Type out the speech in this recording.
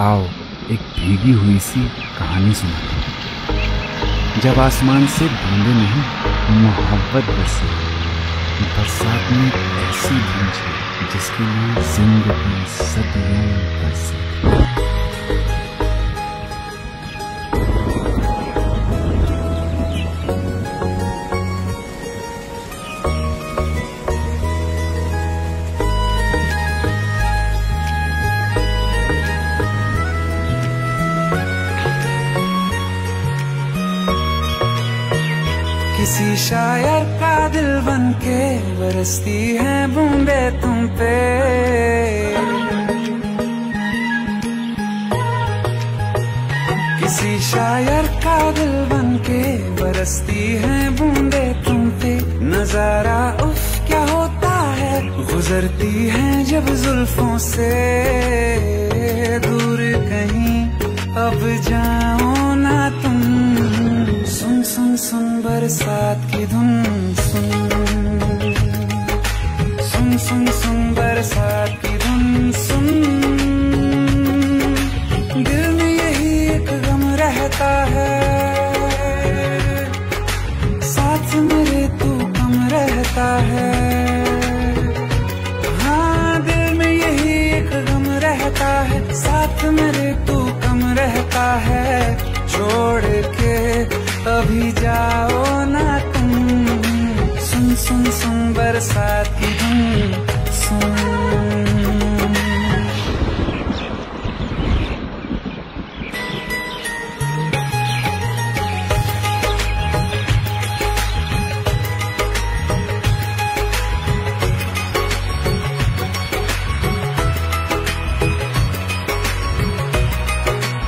आओ एक भीगी हुई सी कहानी सुनाते। जब आसमान से बूंदे नहीं मोहब्बत बरसे, बरसात में ऐसी धुंध है जिसके लिए जिंदगी सदियों बरसे। किसी शायर का दिल बनके बरसती है बूंदे तुम पे। किसी शायर का दिल बनके बरसती है बूंदे तुम पे। नजारा उफ क्या होता है, गुजरती है जब जुल्फों से। दूर कहीं अब जाओ ना तुम, सुन सुन सुन बरसात की धुन। सुन सुन सुन सुन बरसात की धुन। सुन